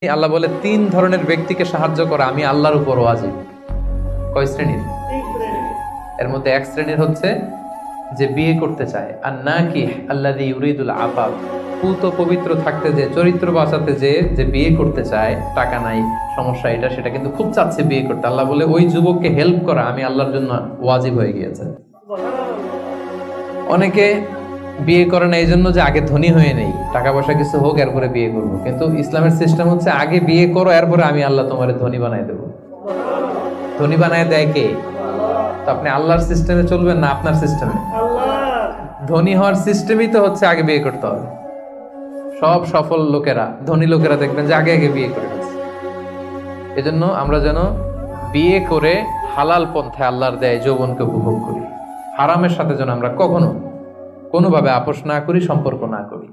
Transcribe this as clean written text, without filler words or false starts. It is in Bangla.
আল্লাহ বলে 3 ধরনের ব্যক্তিকে সাহায্য করা আমি আল্লাহর উপর ওয়াজিব। কয় শ্রেণীর? এর মধ্যে এক শ্রেণীর হচ্ছে যে বিয়ে করতে চায়, আর নাকি আল্লাযী ইউরিদুল আফাফ, পুত পবিত্র থাকতে যে, চরিত্র বাঁচাতে যে বিয়ে করতে চায়, টাকা নাই, সমস্যা এটা সেটা, কিন্তু খুব চাচ্ছে বিয়ে করতে। আল্লাহ বলে ওই যুবককে হেল্প করা আমি আল্লাহর জন্য ওয়াজিব হয়ে গিয়েছে। অনেকে বিয়ে করে না এই জন্য যে আগে ধনী হয়ে নেই, টাকা পয়সা কিছু হোক এরপরে বিয়ে করবো, কিন্তু ইসলামের সিস্টেম হচ্ছে আগে বিয়ে করো, এরপরে আমি আল্লাহ তোমার ধনী বানাই দেবো। ধনী বানায় দেয় কে? তো আপনি আল্লাহর সিস্টেমে চলবেন না আপনার সিস্টেমে? ধনী হওয়ার সিস্টেমই তো হচ্ছে আগে বিয়ে করতে হবে। সব সফল লোকেরা, ধনী লোকেরা দেখবেন যে আগে আগে বিয়ে করে গেছে। এজন্য আমরা যেন বিয়ে করে হালাল পন্থায় আল্লাহর দেয় যৌবনকে উপভোগ করি। হারামের সাথে যেন আমরা কখনো কোনোভাবে আপোষ না করি, সম্পর্ক না করি।